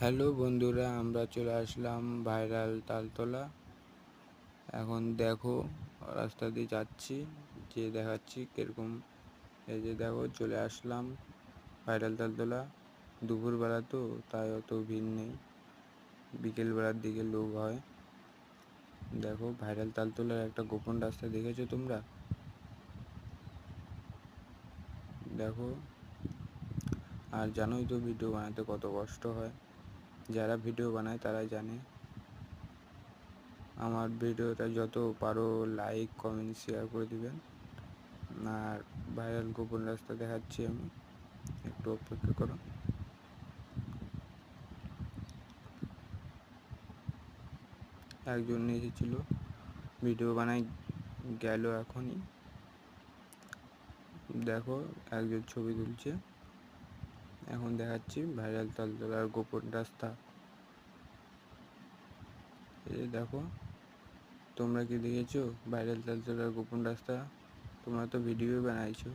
Hello বন্ধুরা, আমরা চলে আসলাম ভাইরাল তালতলা। এখন দেখো, রাস্তা দিয়ে যাচ্ছি, যে দেখাচ্ছি কিরকম। এই যে দেখো, চলে আসলাম ভাইরাল তালতলা। দুপুরবেলা তো, তাই অত ভিড় নেই, বিকেলবেলার দিকে লোক হয়। দেখো, ভাইরাল তালতলার একটা গোপন রাস্তা দেখেছো তোমরা? দেখো, আর জানোই তো ভিডিও বানাতে কত কষ্ট হয়। যারা ভিডিও বানায় তারাই জানে। আমার ভিডিওটা যত পারো লাইক, কমেন্ট, শেয়ার করে দিবেন। আর ভাইরাল গোপন রাস্তা দেখাচ্ছি আমি, একটু অপেক্ষা করো। একজন এসেছিল, ভিডিও বানাই, গেল এখনই। দেখো, একজন ছবি তুলছে। এখন দেখাচ্ছি ভাইরাল তালতলার গোপন রাস্তা। এই দেখো, তোমরা কি দেখেছো ভাইরাল তালতলার গোপন রাস্তা? তোমরা তো ভিডিও বানাইছো।